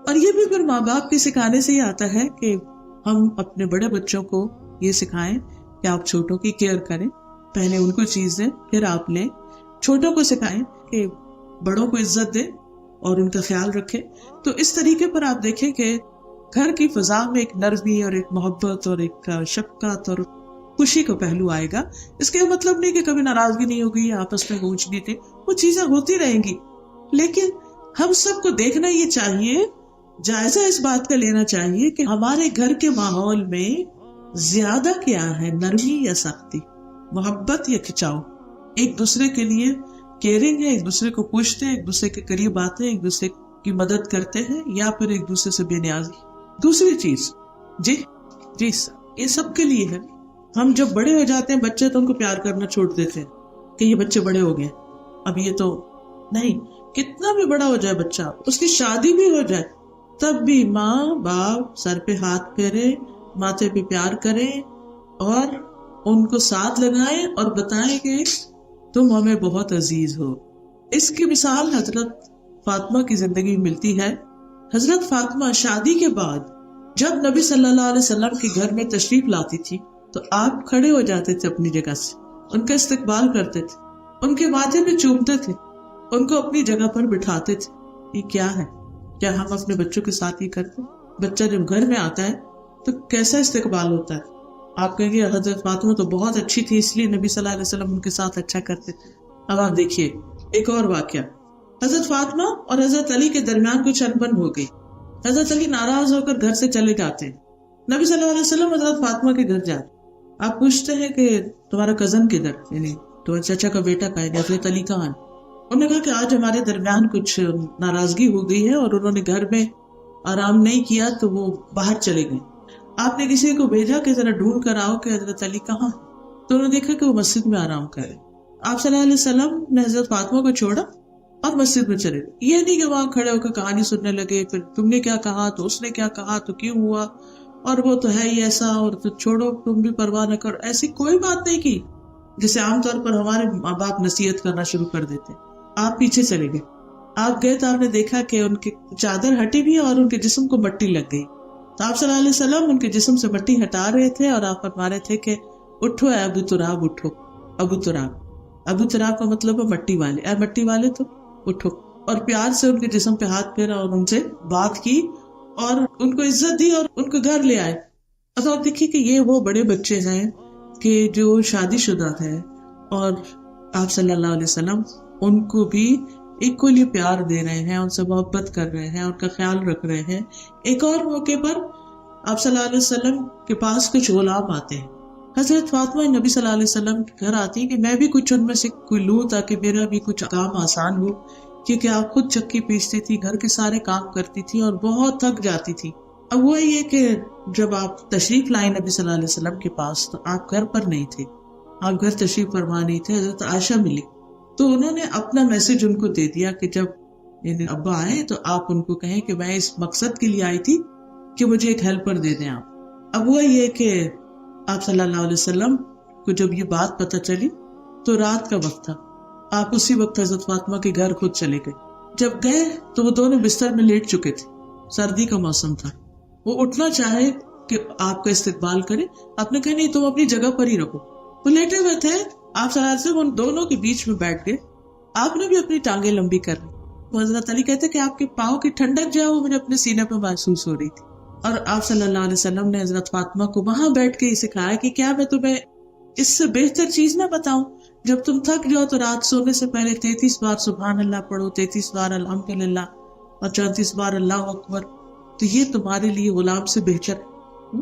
اور یہ بھی پھر ماں باپ کے سکھانے سے ہی آتا ہے کہ ہم اپنے بڑے بچوں کو یہ سکھائیں کہ آپ چھوٹوں کی کیئر کریں، پہلے ان کو چیز دیں پھر آپ لیں۔ چھوٹوں کو سکھائیں کہ بڑوں کو عزت دیں اور ان کا خیال رکھیں۔ تو اس طریقے پر آپ دیکھیں کہ گھر کی فضا میں ایک نرمی اور ایک محبت اور ایک شفقت اور خوشی کا پہلو آئے گا۔ اس کا مطلب نہیں کہ کبھی ناراضگی نہیں ہوگی، آپس میں اونچ نیچ، وہ چیزیں ہوتی رہیں گی، لیکن ہم سب کو دیکھنا یہ چاہیے جائزہ اس بات کا لینا چاہیے کہ ہمارے گھر کے ماحول میں زیادہ کیا ہے، نرمی یا سختی، محبت یا کھچاؤ، ایک دوسرے کے لیے کیئرنگ ہے، ایک دوسرے کو پوچھتے ہیں، ایک دوسرے کے قریب آتے ہیں، ایک دوسرے کی مدد کرتے ہیں، یا پھر ایک دوسرے سے بے نیازی۔ دوسری چیز، جی سر، یہ سب کے لیے ہے۔ ہم جب بڑے ہو جاتے ہیں بچے تو ان کو پیار کرنا چھوڑ دیتے ہیں کہ یہ بچے بڑے ہو گئے، اب یہ تو نہیں۔ کتنا بھی بڑا ہو جائے بچہ، اس کی شادی بھی ہو جائے، تب بھی ماں باپ سر پہ ہاتھ پھیرے، ماتھے پہ پیار کریں اور ان کو ساتھ لگائیں اور بتائیں کہ تم ہمیں بہت عزیز ہو۔ اس کی مثال حضرت فاطمہ کی زندگی میں ملتی ہے۔ حضرت فاطمہ شادی کے بعد جب نبی صلی اللہ علیہ وسلم کے گھر میں تشریف لاتی تھی تو آپ کھڑے ہو جاتے تھے اپنی جگہ سے، ان کا استقبال کرتے تھے، ان کے ماتھے پہ چومتے تھے، ان کو اپنی جگہ پر بٹھاتے تھے۔ یہ کیا ہے؟ کیا ہم اپنے بچوں کے ساتھ یہ کرتے ہیں؟ بچہ جب گھر میں آتا ہے تو کیسا استقبال ہوتا ہے؟ آپ کہیں گے حضرت فاطمہ تو بہت اچھی تھی اس لیے نبی صلی اللہ علیہ وسلم ان کے ساتھ اچھا کرتے تھے۔ اب آپ دیکھیے ایک اور واقعہ، حضرت فاطمہ اور حضرت علی کے درمیان کچھ انبن ہو گئی، حضرت علی ناراض ہو کر گھر سے چلے جاتے ہیں، نبی صلی اللہ علیہ وسلم حضرت فاطمہ کے گھر جاتے، آپ پوچھتے ہیں کہ تمہارا کزن کدھر، یعنی تمہارے چچا کا بیٹا کہاں ہے، حضرت علی کہاں ہے؟ انہوں نے کہا کہ آج ہمارے درمیان کچھ ناراضگی ہو گئی ہے اور انہوں نے گھر میں آرام نہیں کیا تو وہ باہر چلے گئے، آپ نے کسی کو بھیجا کہ ذرا ڈھونڈ کر آؤ کہ حضرت علی کہاں، تو انہوں نے دیکھا کہ وہ مسجد میں آرام کرے۔ آپ صلی اللہ علیہ وسلم نے حضرت فاطمہ کو چھوڑا اور مسجد میں چلے گئے۔ یہ نہیں کہ وہاں کھڑے ہو کر کہانی سننے لگے، پھر تم نے کیا کہا تو اس نے کیا کہا تو کیوں ہوا اور وہ تو ہے ہی ایسا اور تو چھوڑو تم بھی پرواہ نہ کرو، ایسی کوئی بات نہیں کی جسے عام طور پر ہمارے ماں باپ نصیحت کرنا شروع کر دیتے۔ آپ پیچھے چلے گئے، آپ گئے تو آپ نے دیکھا کہ ان کی چادر ہٹی بھی اور ان کے جسم کو مٹی لگ گئی، تو آپ صلی اللہ علیہ وسلم ان کے جسم سے مٹی ہٹا رہے تھے اور آپ فرما رہے تھے کہ اٹھو اے ابو تراب، اٹھو ابو تراب، ابو تراب کا مطلب ہے مٹی والے، اے مٹی والے تو اٹھو، اور پیار سے ان کے جسم پہ ہاتھ پھیرا اور ان سے بات کی اور ان کو عزت دی اور ان کو گھر لے آئے۔ اب آپ دیکھیے کہ یہ وہ بڑے بچے ہیں کہ جو شادی شدہ ہیں اور آپ صلی اللہ علیہ وسلم ان کو بھی ایکولی پیار دے رہے ہیں، ان سے محبت کر رہے ہیں، ان کا خیال رکھ رہے ہیں۔ ایک اور موقع پر آپ صلی اللہ علیہ وسلم کے پاس کچھ غلام آتے ہیں، حضرت فاطمہ نبی صلی اللہ علیہ وسلم کے گھر آتی کہ میں بھی کچھ ان میں سے کوئی لوں تاکہ میرا بھی کچھ کام آسان ہو، کیونکہ آپ خود چکی پیستی تھی، گھر کے سارے کام کرتی تھی اور بہت تھک جاتی تھی۔ اب وہ یہ کہ جب آپ تشریف لائیں نبی صلی اللہ علیہ وسلم کے پاس تو آپ گھر پر نہیں تھے، آپ گھر تشریف فرما نہیں تھے، حضرت عائشہ ملی تو انہوں نے اپنا میسج ان کو دے دیا کہ جب ابا آئے تو آپ ان کو کہیں کہ میں اس مقصد کے لیے آئی تھی کہ مجھے ایک ہیلپر دے دیں آپ۔ اب وہ یہ کہ آپ صلی اللہ علیہ وسلم کو جب یہ بات پتہ چلی تو رات کا وقت تھا، آپ اسی وقت حضرت فاطمہ کے گھر خود چلے گئے۔ جب گئے تو وہ دونوں بستر میں لیٹ چکے تھے، سردی کا موسم تھا، وہ اٹھنا چاہے کہ آپ کا استقبال کرے، آپ نے کہا نہیں تم اپنی جگہ پر ہی رکو، وہ لیٹے ہوئے تھے، آپ صلی اللہ علیہ وسلم ان دونوں کے بیچ میں بیٹھ گئے، آپ نے بھی اپنی ٹانگیں لمبی کر لی۔ وہ حضرت علی کہتے کہ آپ کے پاؤں کی ٹھنڈک جو ہے وہ مجھے اپنے سینے پہ محسوس ہو رہی تھی، اور آپ صلی اللہ علیہ وسلم نے حضرت فاطمہ کو وہاں بیٹھ کے یہ سکھایا کہ کیا میں تمہیں اس سے بہتر چیز نہ بتاؤں، جب تم تھک جاؤ تو رات سونے سے پہلے 33 بار سبحان اللہ پڑھو، 33 بار الحمدللہ اور 34 بار اللہ اکبر، تو یہ تمہارے لیے غلام سے بہتر ہے،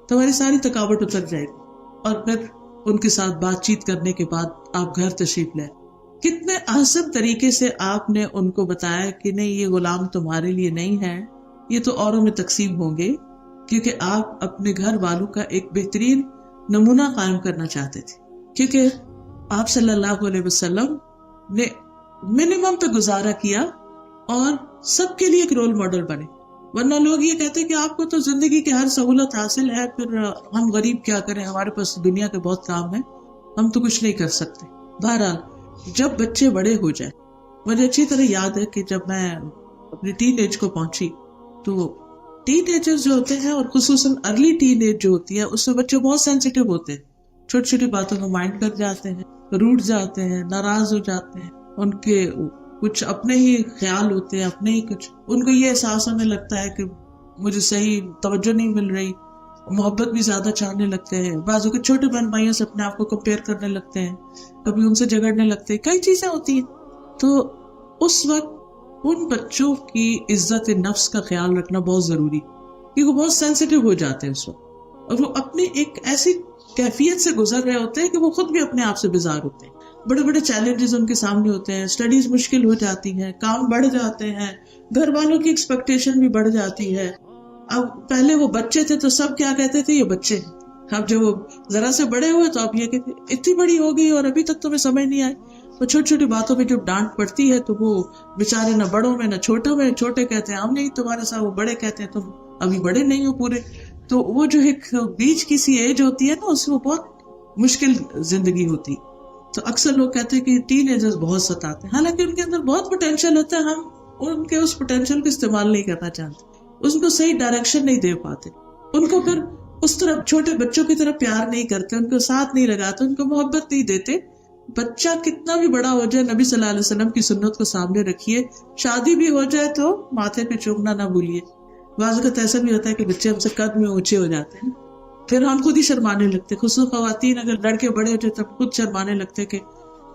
تمہاری ساری تھکاوٹ اتر جائے گی۔ اور پھر ان کے ساتھ بات چیت کرنے کے بعد آپ گھر تشریف لائے، کتنے احسن طریقے سے آپ نے ان کو بتایا کہ نہیں یہ غلام تمہارے لیے نہیں ہے، یہ تو اوروں میں تقسیم ہوں گے، کیونکہ آپ اپنے گھر والوں کا ایک بہترین نمونہ قائم کرنا چاہتے تھے، کیونکہ آپ صلی اللہ علیہ وسلم نے منیمم پہ گزارا کیا اور سب کے لیے ایک رول ماڈل بنے، ورنہ لوگ یہ کہتے کہ آپ کو تو زندگی کی ہر سہولت حاصل ہے، پھر ہم غریب کیا کریں، ہمارے پاس دنیا کے بہت کام ہے، ہم تو کچھ نہیں کر سکتے۔ بہرحال جب بچے بڑے ہو جائیں، مجھے اچھی طرح یاد ہے کہ جب میں اپنی ٹین ایج کو پہنچی تو ٹین ایجر جو ہوتے ہیں اور خصوصاً ارلی ٹین ایج جو ہوتی ہے اس میں بچے بہت سینسیٹیو ہوتے ہیں، چھوٹی چھوٹی باتوں کو مائنڈ کر جاتے ہیں، روٹ جاتے ہیں، ناراض ہو جاتے ہیں، ان کے کچھ اپنے ہی خیال ہوتے ہیں، اپنے ہی کچھ ان کو یہ احساس ہونے لگتا ہے کہ مجھے صحیح توجہ نہیں مل رہی، محبت بھی زیادہ چاہنے لگتے ہیں، بعضوں کے چھوٹے بہن بھائیوں سے اپنے آپ کو کمپیئر کرنے لگتے ہیں، کبھی ان سے جھگڑنے لگتے ہیں، کئی چیزیں ہوتی ہیں۔ تو اس وقت ان بچوں کی عزت نفس کا خیال رکھنا بہت ضروری، کیونکہ وہ بہت سینسیٹیو ہو جاتے ہیں اس وقت، اور وہ اپنی ایک ایسی کیفیت سے گزر رہے ہوتے ہیں کہ وہ خود بھی اپنے آپ سے بیزار ہوتے ہیں. بڑے بڑے چیلنجز ان کے سامنے ہوتے ہیں، اسٹڈیز مشکل ہو جاتی ہیں، کام بڑھ جاتے ہیں، گھر والوں کی ایکسپیکٹیشن بھی بڑھ جاتی ہے. اب پہلے وہ بچے تھے تو سب کیا کہتے تھے، یہ بچے ہیں. اب جب وہ ذرا سے بڑے ہوئے تو اب یہ کہتے اتنی بڑی ہو گئی اور ابھی تک تمہیں سمجھ نہیں آئی. وہ چھوٹی چھوٹی باتوں پہ جب ڈانٹ پڑتی ہے تو وہ بےچارے نہ بڑوں میں نہ چھوٹوں میں، چھوٹے کہتے ہیں ہم نہیں تمہارے ساتھ، وہ بڑے کہتے ہیں تم ابھی بڑے نہیں ہو پورے. تو وہ جو ایک بیچ کی سی ایج ہوتی ہے نا، اس میں بہت مشکل زندگی ہوتی. تو اکثر لوگ کہتے ہیں کہ ٹین ایجرز بہت ستاتے ہیں، حالانکہ ان کے اندر بہت پوٹینشیل ہوتا ہے، ہم ان کے اس پوٹینشیل کو استعمال نہیں کرنا چاہتے، اس کو صحیح ڈائریکشن نہیں دے پاتے، ان کو پھر اس طرح چھوٹے بچوں کی طرح پیار نہیں کرتے، ان کو ساتھ نہیں لگاتے، ان کو محبت نہیں دیتے. بچہ کتنا بھی بڑا ہو جائے، نبی صلی اللہ علیہ وسلم کی سنت کو سامنے رکھیے. شادی بھی ہو جائے تو ماتھے پہ چومنا نہ بھولیے. بعض اوقات ایسا بھی ہوتا ہے کہ بچے ہم سے قد میں اونچے ہو جاتے ہیں، پھر ہم خود ہی شرمانے لگتے، خصوصاً خواتین اگر لڑکے بڑے ہوتے تب خود شرمانے لگتے کہ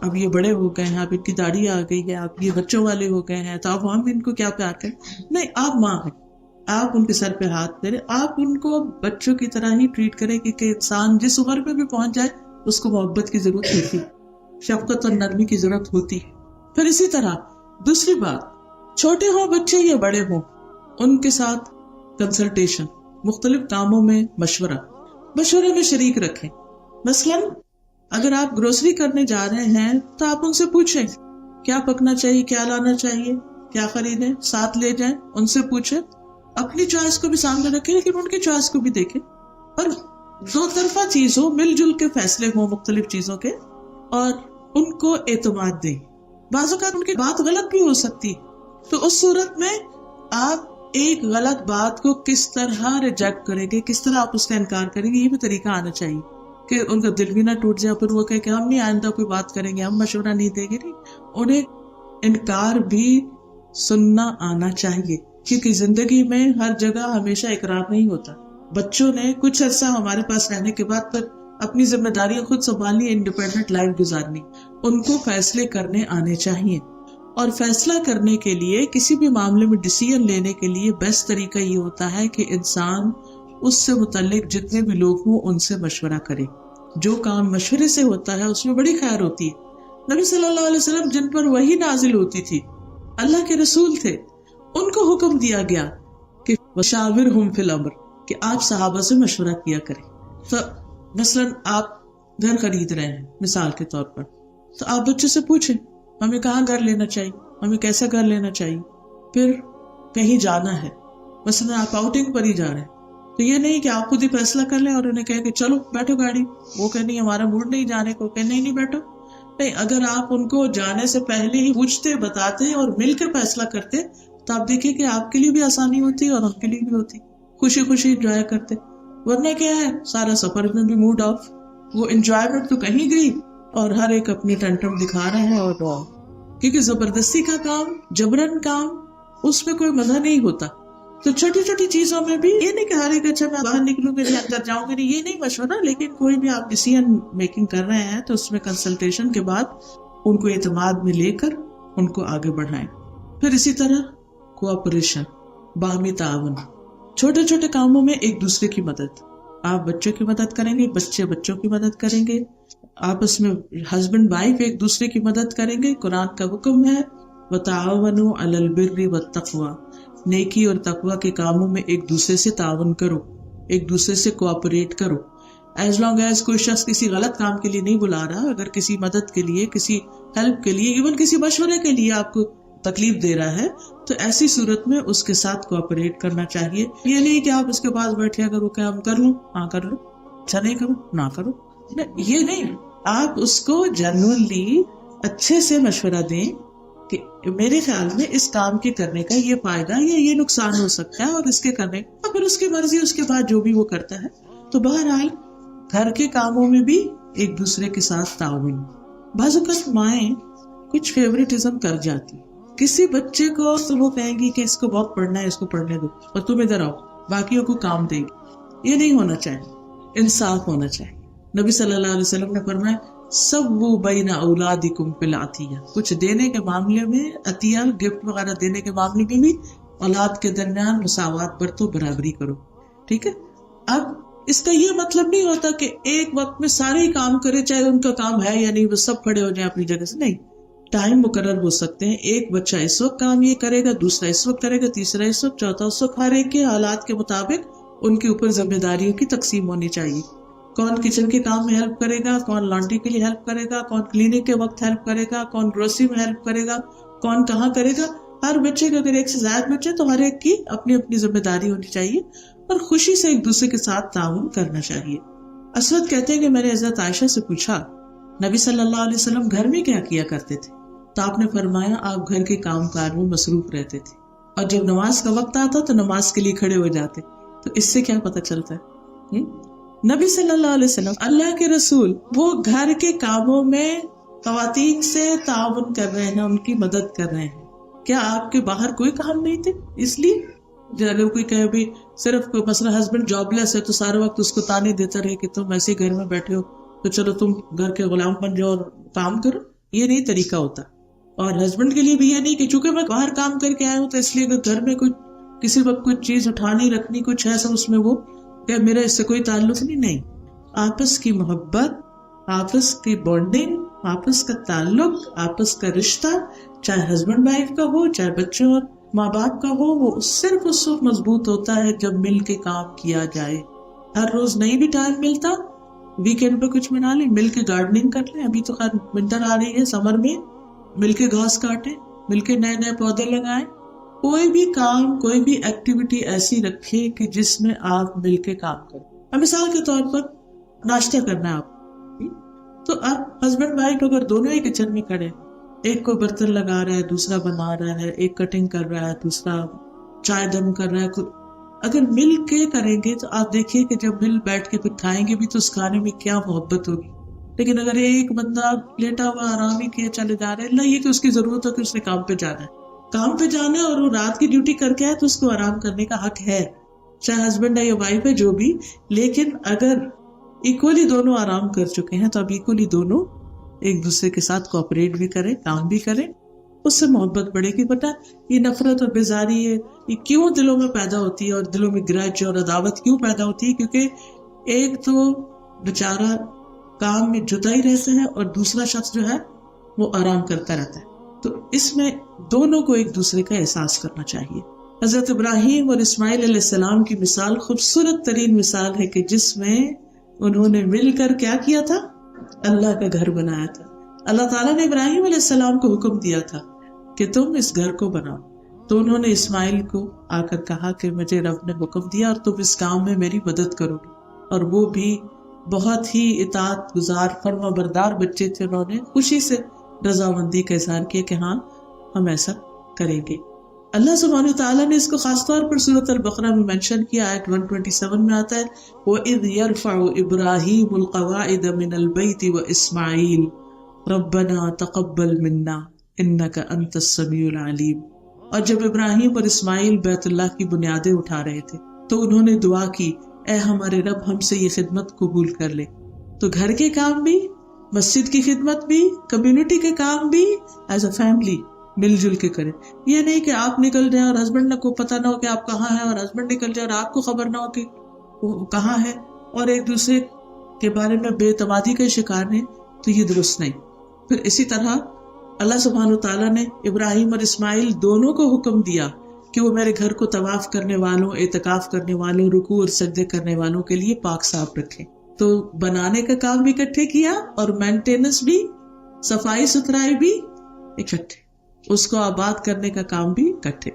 اب یہ بڑے ہو گئے ہیں، اب ان کی داڑھی آ گئی ہے، اب یہ بچوں والے ہو گئے ہیں، تو اب ہم ان کو کیا پیار کریں. نہیں، آپ ماں ہیں، آپ ان کے سر پہ ہاتھ پھیریں، آپ ان کو بچوں کی طرح ہی ٹریٹ کریں، کہ انسان جس عمر پہ بھی پہنچ جائے اس کو محبت کی ضرورت ہوتی، شفقت اور نرمی کی ضرورت ہوتی. پھر اسی طرح دوسری بات، چھوٹے ہوں بچے یا بڑے ہوں، ان کے ساتھ کنسلٹیشن، مختلف کاموں میں مشورے میں شریک رکھیں. مثلاً اگر آپ گروسری کرنے جا رہے ہیں تو آپ ان سے پوچھیں کیا پکنا چاہیے، کیا لانا چاہیے، کیا خریدیں، ساتھ لے جائیں، ان سے پوچھیں. اپنی چوائس کو بھی سامنے رکھیں لیکن ان کی چوائس کو بھی دیکھیں، اور دو طرفہ چیز ہو، مل جل کے فیصلے ہوں مختلف چیزوں کے، اور ان کو اعتماد دیں. بعض اوقات ان کی بات غلط بھی ہو سکتی، تو اس صورت میں آپ ایک غلط بات کو کس طرح ریجیکٹ کریں گے، کس طرح آپ اس کا انکار کریں گے، یہ بھی طریقہ آنا چاہیے کہ ان کا دل بھی نہ ٹوٹ جائے، پھر وہ کہے کہ ہم نہیں آئندہ کوئی بات کریں گے، ہم مشورہ نہیں دیں گے. نہیں، انہیں انکار بھی سننا آنا چاہیے، کیونکہ زندگی میں ہر جگہ ہمیشہ اقرار نہیں ہوتا. بچوں نے کچھ عرصہ ہمارے پاس رہنے کے بعد پھر اپنی ذمہ داریاں خود سنبھالنی، انڈیپینڈنٹ لائف گزارنی. ان کو فیصلے کرنے آنے چاہیے، اور فیصلہ کرنے کے لیے، کسی بھی معاملے میں ڈیسیژن لینے کے لیے بیسٹ طریقہ یہ ہوتا ہے کہ انسان اس سے متعلق جتنے بھی لوگ ہوں ان سے مشورہ کرے. جو کام مشورے سے ہوتا ہے اس میں بڑی خیر ہوتی ہے. نبی صلی اللہ علیہ وسلم جن پر وحی نازل ہوتی تھی، اللہ کے رسول تھے، ان کو حکم دیا گیا کہ وشاورہم فی الامر، کہ آپ صحابہ سے مشورہ کیا کریں. تو مثلاً آپ گھر خرید رہے ہیں مثال کے طور پر، تو آپ بچوں سے پوچھیں ہمیں کہاں گھر لینا چاہیے، ہمیں کیسا گھر لینا چاہیے. پھر کہیں جانا ہے، مثلاً آپ آؤٹنگ پر ہی جا رہے ہیں، تو یہ نہیں کہ آپ خود ہی فیصلہ کر لیں اور انہیں کہے کہ چلو بیٹھو گاڑی، وہ کہ نہیں ہمارا موڈ نہیں جانے کو، کہ نہیں بیٹھو. نہیں، اگر آپ ان کو جانے سے پہلے ہی پوچھتے، بتاتے اور مل کر فیصلہ کرتے تو آپ دیکھیں کہ آپ کے لیے بھی آسانی ہوتی اور ان کے لیے بھی ہوتی، خوشی خوشی انجوائے کرتے. ورنہ کیا ہے، سارا سفر میں بھی موڈ آف، وہ انجوائمنٹ تو کہیں گئی اور ہر ایک اپنی ٹنٹم دکھا رہے ہیں. اور کیونکہ زبردستی کا کام، جبرن کام، اس میں کوئی مزہ نہیں ہوتا. تو چھوٹی چھوٹی چیزوں میں بھی یہ نہیں کہ ہر ایک اچھا میں باہر نکلوں گی نہیں اندر جاؤں گی، یہ نہیں مشورہ، لیکن کوئی بھی آپ ڈیسیژن میکنگ کر رہے ہیں تو اس میں کنسلٹیشن کے بعد ان کو اعتماد میں لے کر ان کو آگے بڑھائیں. پھر اسی طرح کوآپریشن، باہمی تعاون، چھوٹے چھوٹے کاموں میں ایک دوسرے کی مدد. آپ بچوں کی مدد کریں گے، بچے بچوں کی مدد کریں گے، آپس میں ہسبینڈ وائف ایک دوسرے کی مدد کریں گے. قرآن کا حکم ہے وَتَعَاوَنُوا عَلَى الْبِرِّ وَالتَّقْوَى، نیکی اور تقوی کے کاموں میں ایک دوسرے سے تعاون کرو، ایک دوسرے سے کوآپریٹ کرو. ایز لانگ ایز کوئی شخص کسی غلط کام کے لیے نہیں بلا رہا، اگر کسی مدد کے لیے، کسی ہیلپ کے لیے، ایون کسی مشورے کے لیے آپ کو تکلیف دے رہا ہے، تو ایسی صورت میں اس کے ساتھ کوآپریٹ کرنا چاہیے. یہ نہیں کہ آپ اس کے پاس بیٹھے اگر وہ کہ ہم کر لوں، ہاں کر لو، اچھا نہیں کرو نہ کرو، یہ نہیں. آپ اس کو جینوئنلی اچھے سے مشورہ دیں کہ میرے خیال میں اس کام کے کرنے کا یہ فائدہ یا یہ نقصان ہو سکتا ہے، اور اس کے کرنے کا پھر اس کی مرضی، اس کے بعد جو بھی وہ کرتا ہے. تو بہرحال گھر کے کاموں میں بھی ایک دوسرے کے ساتھ تعاون. بعض اوقات مائیں کچھ فیوریٹزم کر جاتی، کسی بچے کو تو وہ کہیں گی کہ اس کو بہت پڑھنا ہے، اس کو پڑھنے دو اور تم ادھر آؤ، باقیوں کو کام دے گی. یہ نہیں ہونا چاہیے، انصاف ہونا چاہیے. نبی صلی اللہ علیہ وسلم نے فرمایا سووا بین اولادکم بالعطیہ، کچھ دینے کے معاملے میں، عطیہ گفٹ وغیرہ دینے کے معاملے میں بھی اولاد کے درمیان مساوات برتو، برابری کرو. ٹھیک ہے. اب اس کا یہ مطلب نہیں ہوتا کہ ایک وقت میں سارے ہی کام کرے، چاہے ان کا کام ہے یا نہیں، وہ سب کھڑے ہو جائیں اپنی جگہ سے. نہیں، ٹائم مقرر ہو سکتے ہیں. ایک بچہ اس وقت کام یہ کرے گا، دوسرا اس وقت کرے گا، تیسرا اس وقت، چوتھا اس وقت. ہر ایک کے حالات کے مطابق ان کے اوپر ذمہ داریوں کی تقسیم ہونی چاہیے. کون کچن کے کام میں ہیلپ کرے گا، کون لانڈری کے لیے ہیلپ کرے گا، کون کلینک کے وقت ہیلپ کرے گا، کون گروسری میں ہیلپ کرے گا، کون کہاں کرے گا. ہر بچے کا اگر ایک سے زائد بچے تو ہر ایک کی اپنی اپنی ذمہ داری ہونی چاہیے اور خوشی سے ایک دوسرے کے ساتھ تعاون کرنا چاہیے. اسود کہتے ہیں کہ میں نے حضرت عائشہ سے پوچھا نبی صلی اللہ علیہ وسلم گھر میں کیا کیا کرتے تھے؟ تو آپ نے فرمایا آپ گھر کے کام کار میں مصروف رہتے تھے اور جب نماز کا وقت آتا تو نماز کے لیے کھڑے ہو جاتے. تو اس سے کیا پتہ چلتا ہے؟ نبی صلی اللہ علیہ وسلم اللہ کے رسول وہ گھر کے کاموں میں خواتین سے تعاون کر رہے ہیں، ان کی مدد کر رہے ہیں. کیا آپ کے باہر کوئی کام نہیں تھے؟ اس لیے اگر کوئی کہے بھی صرف کوئی مثلا ہسبینڈ جاب لیس ہے تو سارے وقت اس کو تانے دیتا رہے کہ تم ایسے گھر میں بیٹھے ہو تو چلو تم گھر کے غلام بن جاؤ اور کام کرو، یہ نہیں طریقہ ہوتا. اور ہسبینڈ کے لیے بھی یہ نہیں کہ چونکہ میں باہر کام کر کے آیا ہوں تو اس لیے اگر گھر میں کوئی کسی وقت کوئی چیز اٹھانی رکھنی کچھ ہے اس میں وہ کہ میرا اس سے کوئی تعلق نہیں. آپس کی محبت، آپس کی بانڈنگ، آپس کا تعلق، آپس کا رشتہ، چاہے ہسبینڈ وائف کا ہو چاہے بچوں اور ماں باپ کا ہو، وہ صرف اس وقت مضبوط ہوتا ہے جب مل کے کام کیا جائے. ہر روز نہیں بھی ٹائم ملتا، ویکینڈ پہ کچھ بنا لیں، مل کے گارڈننگ کر لیں. ابھی تو خیر ونٹر آ رہی ہے، سمر میں مل کے گھاس کاٹیں، مل کے نئے نئے پودے لگائیں. کوئی بھی کام، کوئی بھی ایکٹیویٹی ایسی رکھے کہ جس میں آپ مل کے کام کریں. اب مثال کے طور پر ناشتہ کرنا ہے آپ تو آپ ہسبینڈ وائف اگر دونوں ہی کچن میں کھڑے، ایک کو برتن لگا رہا ہے، دوسرا بنا رہا ہے، ایک کٹنگ کر رہا ہے، دوسرا چائے دم کر رہا ہے، اگر مل کے کریں گے تو آپ دیکھیے کہ جب مل بیٹھ کے پھر کھائیں گے بھی تو اس کھانے میں کیا محبت ہوگی. لیکن اگر ایک بندہ لیٹا ہوا آرام ہی کیے چلے جا رہے، اللہ یہ کہ اس کی ضرورت ہو کہ اس نے کام پہ جانا ہے، کام پہ جانا ہے اور وہ رات کی ڈیوٹی کر کے آئے تو اس کو آرام کرنے کا حق ہے، چاہے ہسبینڈ ہے یا وائف ہے جو بھی. لیکن اگر ایکولی دونوں آرام کر چکے ہیں تو اب ایکولی دونوں ایک دوسرے کے ساتھ کوآپریٹ بھی کریں، کام بھی کریں، اس سے محبت بڑھے گی. پتہ یہ نفرت اور بیزاری ہے یہ کیوں دلوں میں پیدا ہوتی ہے اور دلوں میں گرج اور عداوت کیوں پیدا ہوتی ہے؟ کیونکہ ایک تو بیچارہ کام میں جتا ہی رہتا ہے اور دوسرا شخص جو ہے وہ آرام کرتا رہتا ہے. تو اس میں دونوں کو ایک دوسرے کا احساس کرنا چاہیے. حضرت ابراہیم اور اسماعیل علیہ السلام کی مثال خوبصورت ترین مثال ہے کہ جس میں انہوں نے مل کر کیا کیا تھا؟ اللہ کا گھر بنایا تھا. اللہ تعالیٰ نے ابراہیم علیہ السلام کو حکم دیا تھا کہ تم اس گھر کو بناؤ، تو انہوں نے اسماعیل کو آ کر کہا کہ مجھے رب نے حکم دیا اور تم اس کام میں میری مدد کرو گے. اور وہ بھی بہت ہی اطاعت گزار فرما بردار بچے تھے، انہوں نے خوشی سے رضامندی کا اظہار کیا کہ ہاں ہم ایسا کریں گے. اللہ سبحانہ وتعالیٰ نے اس کو خاص طور پر سورۃ البقرہ میں مینشن کیا. آیت 127 میں آتا ہے وَإِذْ يَرْفَعُ إِبْرَاهِيمُ الْقَوَاعِدَ مِنَ الْبَيْتِ وَإِسْمَاعِيلُ رَبَّنَا تَقَبَّلْ مِنَّا إِنَّكَ أَنْتَ السَّمِيعُ الْعَلِيمُ. اور جب ابراہیم اور اسماعیل بیت اللہ کی بنیادیں اٹھا رہے تھے تو انہوں نے دعا کی اے ہمارے رب ہم سے یہ خدمت قبول کر لے. تو گھر کے کام بھی، مسجد کی خدمت بھی، کمیونٹی کے کام بھی ایز اے فیملی مل جل کے کریں. یہ نہیں کہ آپ نکل جائیں اور ہسبینڈ کو پتہ نہ ہو کہ آپ کہاں ہیں اور ہسبینڈ نکل جائے اور آپ کو خبر نہ ہو کہ وہ کہاں ہے اور ایک دوسرے کے بارے میں بے اعتمادی کا شکار ہیں، تو یہ درست نہیں. پھر اسی طرح اللہ سبحانہ وتعالیٰ نے ابراہیم اور اسماعیل دونوں کو حکم دیا کہ وہ میرے گھر کو طواف کرنے والوں، اعتکاف کرنے والوں، رکوع اور سجدے کرنے والوں کے لیے پاک صاف رکھیں. تو بنانے کا کام بھی اکٹھے کیا اور مینٹیننس بھی، صفائی ستھرائی بھی اکٹھے، اس کو آباد کرنے کا کام بھی اکٹھے.